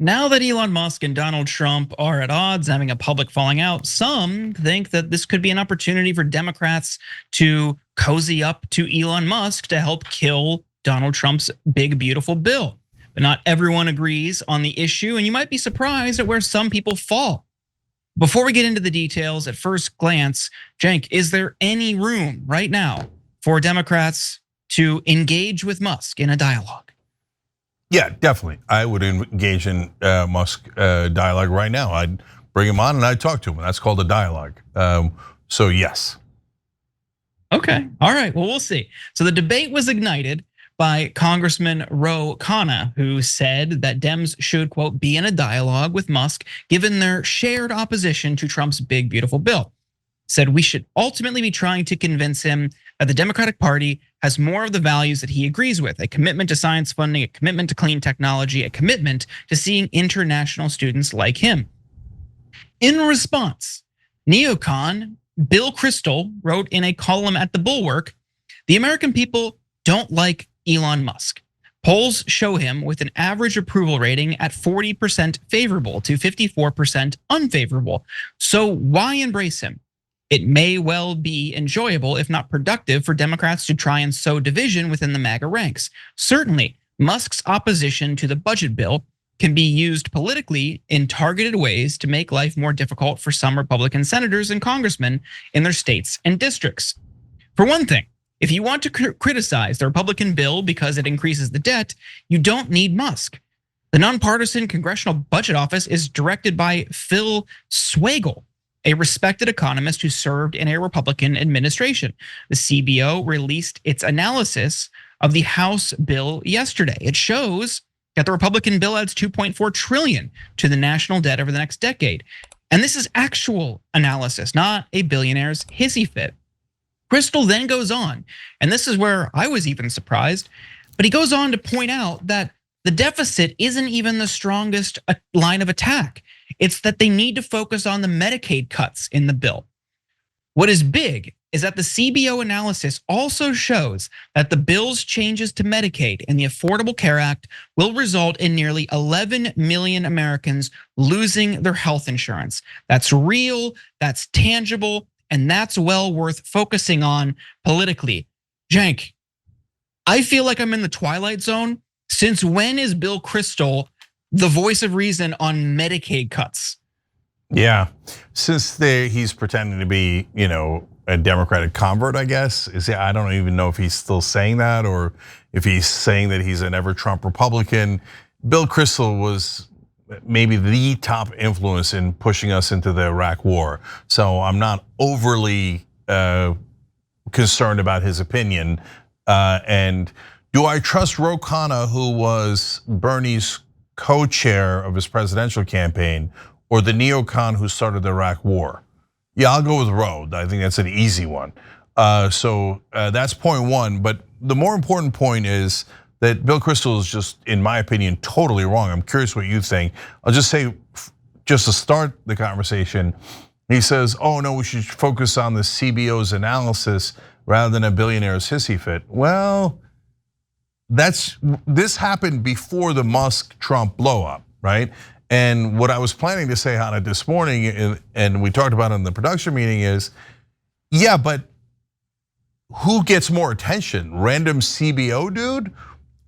Now that Elon Musk and Donald Trump are at odds, having a public falling out, some think that this could be an opportunity for Democrats to cozy up to Elon Musk to help kill Donald Trump's big, beautiful bill. But not everyone agrees on the issue, and you might be surprised at where some people fall. Before we get into the details, at first glance, Cenk, is there any room right now for Democrats to engage with Musk in a dialogue? Yeah, definitely. I would engage in Musk dialogue right now. I'd bring him on and I'd talk to him. That's called a dialogue. So yes. Okay, all right, well, we'll see. So the debate was ignited by Congressman Ro Khanna, who said that Dems should, quote, be in a dialogue with Musk given their shared opposition to Trump's big, beautiful bill. Said we should ultimately be trying to convince him that the Democratic Party has more of the values that he agrees with: a commitment to science funding, a commitment to clean technology, a commitment to seeing international students like him. In response, neocon Bill Kristol wrote in a column at The Bulwark, the American people don't like Elon Musk. Polls show him with an average approval rating at 40% favorable to 54% unfavorable. So why embrace him? It may well be enjoyable, if not productive, for Democrats to try and sow division within the MAGA ranks. Certainly, Musk's opposition to the budget bill can be used politically in targeted ways to make life more difficult for some Republican senators and congressmen in their states and districts. For one thing, if you want to criticize the Republican bill because it increases the debt, you don't need Musk. The nonpartisan Congressional Budget Office is directed by Phil Swagel, a respected economist who served in a Republican administration. The CBO released its analysis of the House bill yesterday. It shows that the Republican bill adds 2.4 trillion to the national debt over the next decade. And this is actual analysis, not a billionaire's hissy fit. Kristol then goes on, and this is where I was even surprised, but he goes on to point out that the deficit isn't even the strongest line of attack. It's that they need to focus on the Medicaid cuts in the bill. What is big is that the CBO analysis also shows that the bill's changes to Medicaid and the Affordable Care Act will result in nearly 11 million Americans losing their health insurance. That's real, that's tangible, and that's well worth focusing on politically. Cenk, I feel like I'm in the Twilight Zone. Since when is Bill Kristol the voice of reason on Medicaid cuts? Yeah, since he's pretending to be, a Democratic convert, I guess. I don't even know if he's still saying that or if he's saying that he's an ever-Trump Republican. Bill Kristol was maybe the top influence in pushing us into the Iraq war. So I'm not overly concerned about his opinion. And do I trust Ro Khanna, who was Bernie's co-chair of his presidential campaign, or the neocon who started the Iraq war? Yeah, I'll go with Ro. I think that's an easy one. So that's point one. But the more important point is that Bill Kristol is just, in my opinion, totally wrong. I'm curious what you think. I'll just say, just to start the conversation, he says, oh no, we should focus on the CBO's analysis rather than a billionaire's hissy fit. Well, this happened before the Musk-Trump blow up, right? And what I was planning to say on it this morning, and we talked about it in the production meeting, is, yeah, but who gets more attention? Random CBO dude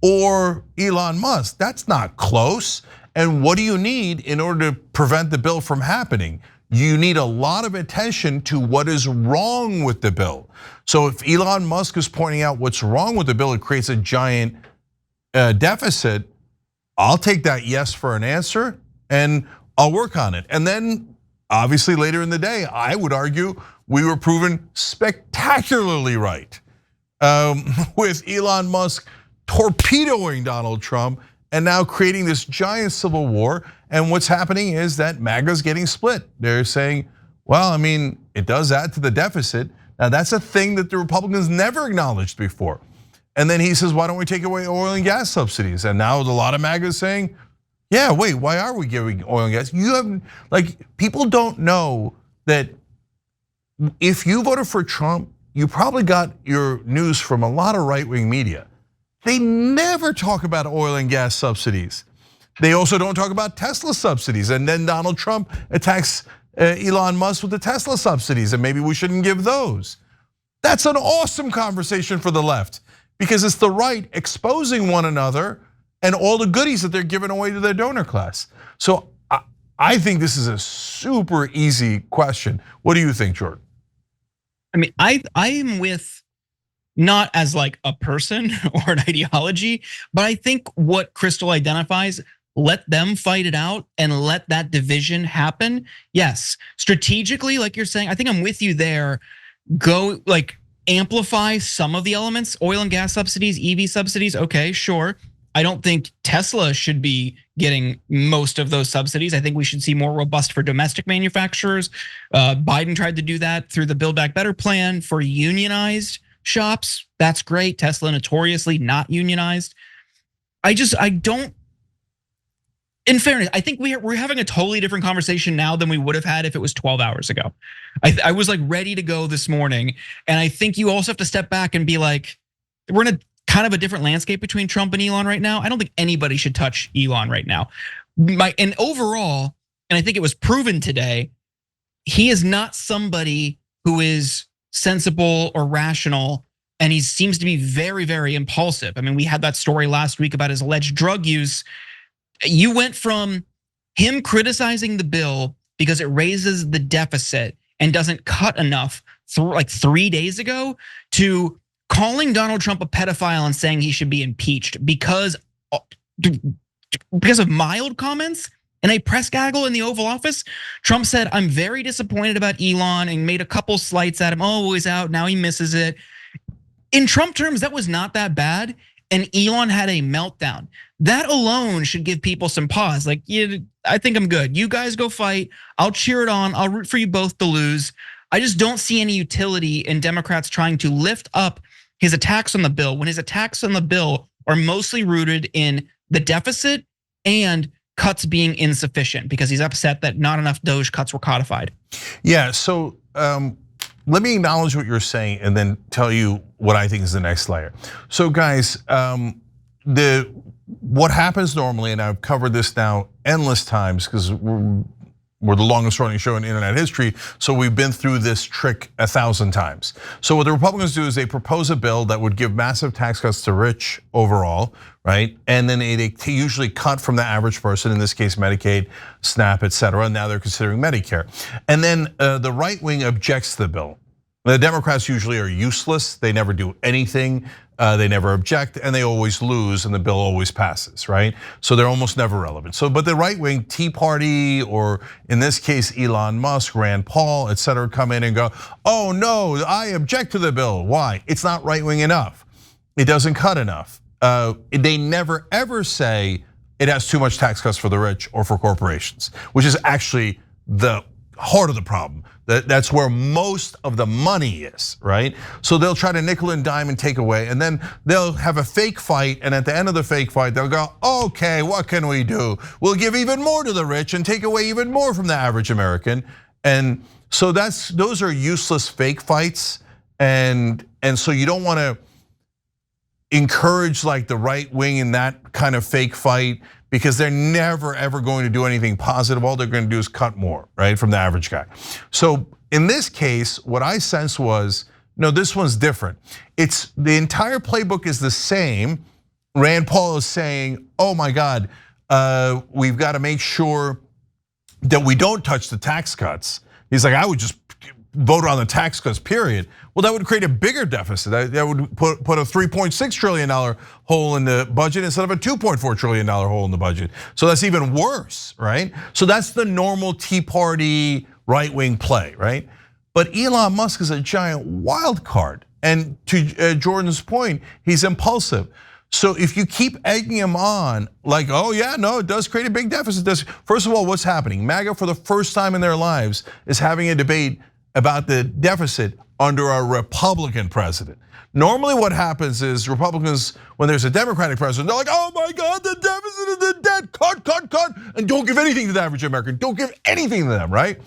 or Elon Musk? That's not close. And what do you need in order to prevent the bill from happening? You need a lot of attention to what is wrong with the bill. So if Elon Musk is pointing out what's wrong with the bill, it creates a giant deficit. I'll take that yes for an answer and I'll work on it. And then obviously later in the day, I would argue we were proven spectacularly right with Elon Musk torpedoing Donald Trump and now creating this giant civil war. And what's happening is that MAGA's getting split. They're saying, well, I mean, it does add to the deficit. Now that's a thing that the Republicans never acknowledged before. And then he says, why don't we take away oil and gas subsidies? And now a lot of MAGA is saying, yeah, wait, why are we giving oil and gas? You have, people don't know that if you voted for Trump, you probably got your news from a lot of right-wing media. They never talk about oil and gas subsidies. They also don't talk about Tesla subsidies, and then Donald Trump attacks Elon Musk with the Tesla subsidies, and maybe we shouldn't give those. That's an awesome conversation for the left, because it's the right exposing one another and all the goodies that they're giving away to their donor class. So I think this is a super easy question. What do you think, Jordan? I mean, I am with, not as like a person or an ideology, but I think what Kristol identifies, let them fight it out and let that division happen. Yes, strategically, like you're saying, I think I'm with you there. Go like amplify some of the elements, oil and gas subsidies, EV subsidies, okay, sure. I don't think Tesla should be getting most of those subsidies. I think we should see more robust for domestic manufacturers. Biden tried to do that through the Build Back Better plan for unionized shops. That's great. Tesla notoriously not unionized. I don't, in fairness, I think we're having a totally different conversation now than we would have had if it was 12 hours ago. I was like ready to go this morning. And I think you also have to step back and be like, we're in a kind of a different landscape between Trump and Elon right now. I don't think anybody should touch Elon right now. And overall, and I think it was proven today, he is not somebody who is sensible or rational, and he seems to be very, very impulsive. I mean, we had that story last week about his alleged drug use. You went from him criticizing the bill because it raises the deficit and doesn't cut enough like 3 days ago to calling Donald Trump a pedophile and saying he should be impeached because of mild comments in a press gaggle in the Oval Office. Trump said, I'm very disappointed about Elon, and made a couple slights at him. Oh, he's out, now he misses it. In Trump terms, that was not that bad, and Elon had a meltdown. That alone should give people some pause. Like, yeah, I think I'm good. You guys go fight, I'll cheer it on, I'll root for you both to lose. I just don't see any utility in Democrats trying to lift up his attacks on the bill when his attacks on the bill are mostly rooted in the deficit and cuts being insufficient, because he's upset that not enough Doge cuts were codified. Yeah, so let me acknowledge what you're saying and then tell you what I think is the next layer. So guys, what happens normally, and I've covered this now endless times because we're the longest running show in internet history, so we've been through this trick 1,000 times. So what the Republicans do is they propose a bill that would give massive tax cuts to rich overall, right? And then they usually cut from the average person, in this case Medicaid, SNAP, et cetera, and now they're considering Medicare. And then the right wing objects to the bill. The Democrats usually are useless, they never do anything, they never object, and they always lose, and the bill always passes, right? So they're almost never relevant. So, but the right wing, Tea Party, or in this case, Elon Musk, Rand Paul, et cetera, come in and go, oh no, I object to the bill. Why? It's not right wing enough. It doesn't cut enough. They never ever say it has too much tax cuts for the rich or for corporations, which is actually the heart of the problem. That's where most of the money is, right? So they'll try to nickel and dime and take away, and then they'll have a fake fight, and at the end of the fake fight, they'll go, okay, what can we do? We'll give even more to the rich and take away even more from the average American. And so those are useless fake fights, and so you don't wanna encourage like the right wing in that kind of fake fight, because they're never ever going to do anything positive. All they're going to do is cut more, right, from the average guy. So in this case, what I sensed was, no, this one's different. It's the entire playbook is the same. Rand Paul is saying, oh my God, we've got to make sure that we don't touch the tax cuts. He's like, I would just vote on the tax cuts, period. Well, that would create a bigger deficit. That would put a $3.6 trillion hole in the budget instead of a $2.4 trillion hole in the budget. So that's even worse, right? So that's the normal Tea Party right-wing play, right? But Elon Musk is a giant wild card. And to Jordan's point, he's impulsive. So if you keep egging him on, like, oh yeah, no, it does create a big deficit. First of all, what's happening? MAGA, for the first time in their lives, is having a debate about the deficit under a Republican president. Normally what happens is Republicans, when there's a Democratic president, they're like, oh my God, the deficit is the debt, cut, and don't give anything to the average American, don't give anything to them, right?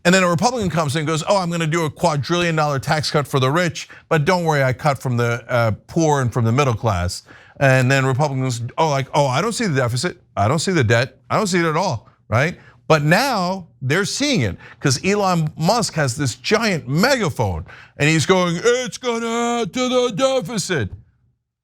And then a Republican comes in and goes, oh, I'm gonna do a $250 billion tax cut for the rich, but don't worry, I cut from the poor and from the middle class. And then Republicans, I don't see the deficit. I don't see the debt. I don't see it at all, right? But now they're seeing it because Elon Musk has this giant megaphone and he's going, it's gonna add to the deficit.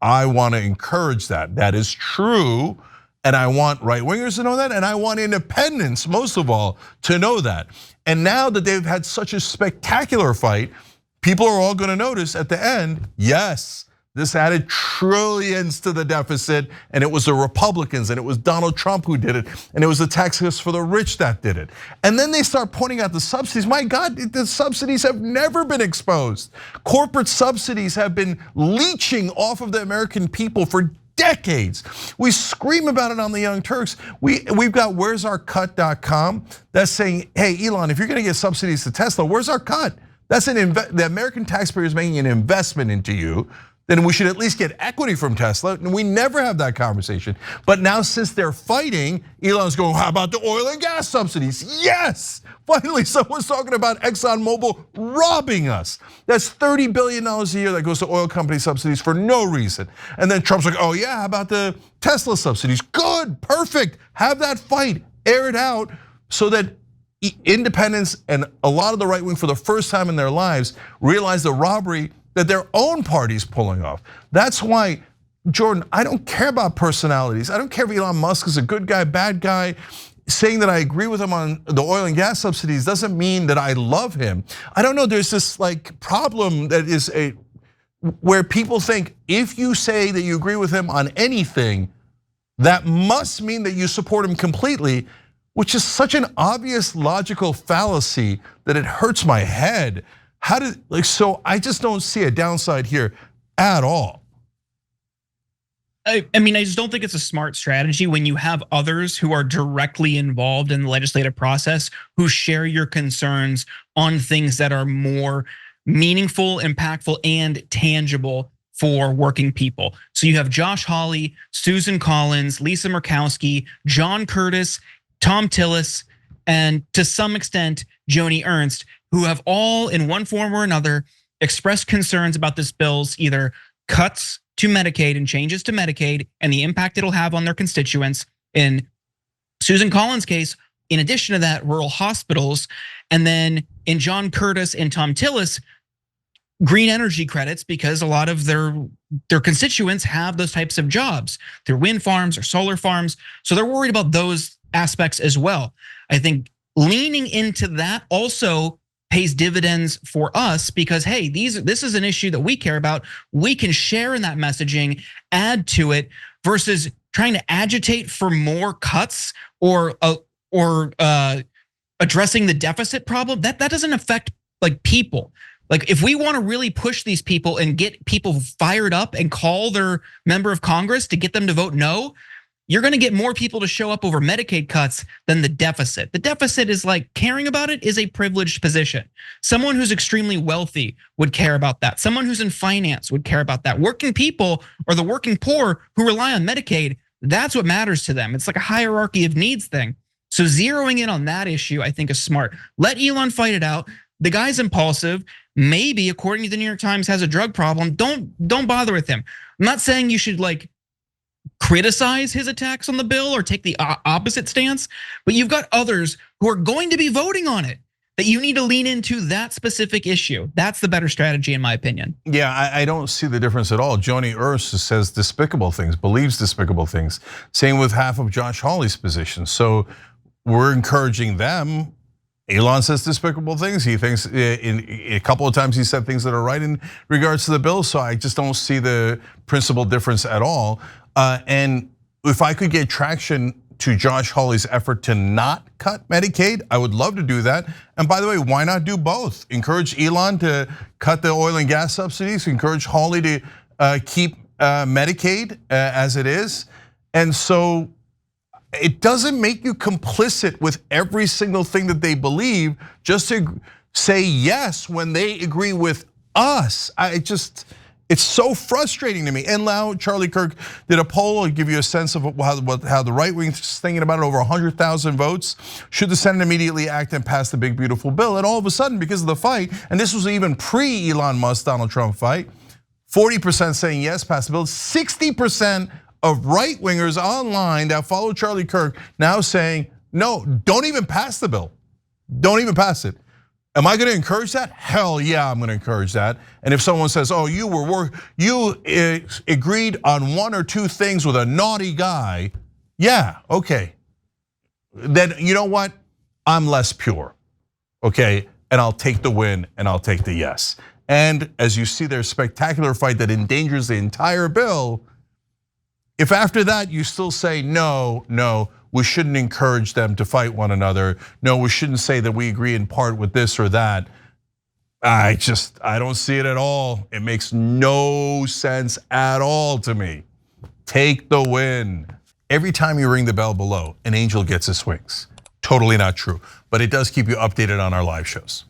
I wanna encourage that. That is true. And I want right wingers to know that. And I want independents, most of all, to know that. And now that they've had such a spectacular fight, people are all gonna notice at the end, yes, this added trillions to the deficit, and it was the Republicans, and it was Donald Trump who did it, and it was the tax cuts for the rich that did it. And then they start pointing out the subsidies. My God, the subsidies have never been exposed. Corporate subsidies have been leeching off of the American people for decades. We scream about it on the Young Turks. We've got where'sOurCut.com that's saying, hey, Elon, if you're gonna get subsidies to Tesla, where's our cut? That's the American taxpayer is making an investment into you. Then we should at least get equity from Tesla. And we never have that conversation. But now since they're fighting, Elon's going, how about the oil and gas subsidies? Yes, finally someone's talking about ExxonMobil robbing us. That's $30 billion a year that goes to oil company subsidies for no reason. And then Trump's like, oh yeah, how about the Tesla subsidies? Good, perfect, have that fight, air it out so that independents and a lot of the right wing for the first time in their lives realize the robbery that their own party's pulling off. That's why, Jordan, I don't care about personalities. I don't care if Elon Musk is a good guy, bad guy. Saying that I agree with him on the oil and gas subsidies doesn't mean that I love him. I don't know, there's this problem that is where people think if you say that you agree with him on anything, that must mean that you support him completely, which is such an obvious logical fallacy that it hurts my head. So I just don't see a downside here at all. I mean, I just don't think it's a smart strategy when you have others who are directly involved in the legislative process who share your concerns on things that are more meaningful, impactful, and tangible for working people. So you have Josh Hawley, Susan Collins, Lisa Murkowski, John Curtis, Tom Tillis, and to some extent, Joni Ernst, who have all in one form or another expressed concerns about this bill's either cuts to Medicaid and changes to Medicaid and the impact it'll have on their constituents. In Susan Collins' case, in addition to that, rural hospitals, and then in John Curtis and Tom Tillis, green energy credits, because a lot of their constituents have those types of jobs through wind farms or solar farms. So they're worried about those aspects as well. I think leaning into that also pays dividends for us because, hey, this is an issue that we care about. We can share in that messaging, add to it, versus trying to agitate for more cuts or addressing the deficit problem. That doesn't affect people. If we want to really push these people and get people fired up and call their member of Congress to get them to vote no, you're gonna get more people to show up over Medicaid cuts than the deficit. The deficit is caring about it is a privileged position. Someone who's extremely wealthy would care about that. Someone who's in finance would care about that. Working people or the working poor who rely on Medicaid, that's what matters to them. It's like a hierarchy of needs thing. So zeroing in on that issue, I think is smart. Let Elon fight it out. The guy's impulsive. Maybe, according to the New York Times, has a drug problem. Don't bother with him. I'm not saying you should criticize his attacks on the bill or take the opposite stance, but you've got others who are going to be voting on it that you need to lean into that specific issue. That's the better strategy in my opinion. Yeah, I don't see the difference at all. Joni Ernst says despicable things, believes despicable things. Same with half of Josh Hawley's position. So we're encouraging them. Elon says despicable things. He thinks in a couple of times he said things that are right in regards to the bill. So I just don't see the principal difference at all. And if I could get traction to Josh Hawley's effort to not cut Medicaid, I would love to do that. And by the way, why not do both? Encourage Elon to cut the oil and gas subsidies, encourage Hawley to keep Medicaid as it is. And so it doesn't make you complicit with every single thing that they believe just to say yes when they agree with us. It's so frustrating to me. And now Charlie Kirk did a poll. I'll give you a sense of how the right wing is thinking about it. Over 100,000 votes. Should the Senate immediately act and pass the big beautiful bill? And all of a sudden, because of the fight, and this was even pre-Elon Musk Donald Trump fight, 40% saying yes, pass the bill. 60% of right-wingers online that follow Charlie Kirk now saying, no, don't even pass the bill. Don't even pass it. Am I gonna encourage that? Hell yeah, I'm gonna encourage that. And if someone says, oh, you agreed on one or two things with a naughty guy, yeah, okay. Then you know what? I'm less pure, okay? And I'll take the win and I'll take the yes. And as you see their spectacular fight that endangers the entire bill, if after that you still say, no, we shouldn't encourage them to fight one another. No, we shouldn't say that we agree in part with this or that. I don't see it at all. It makes no sense at all to me. Take the win. Every time you ring the bell below, an angel gets his wings. Totally not true, but it does keep you updated on our live shows.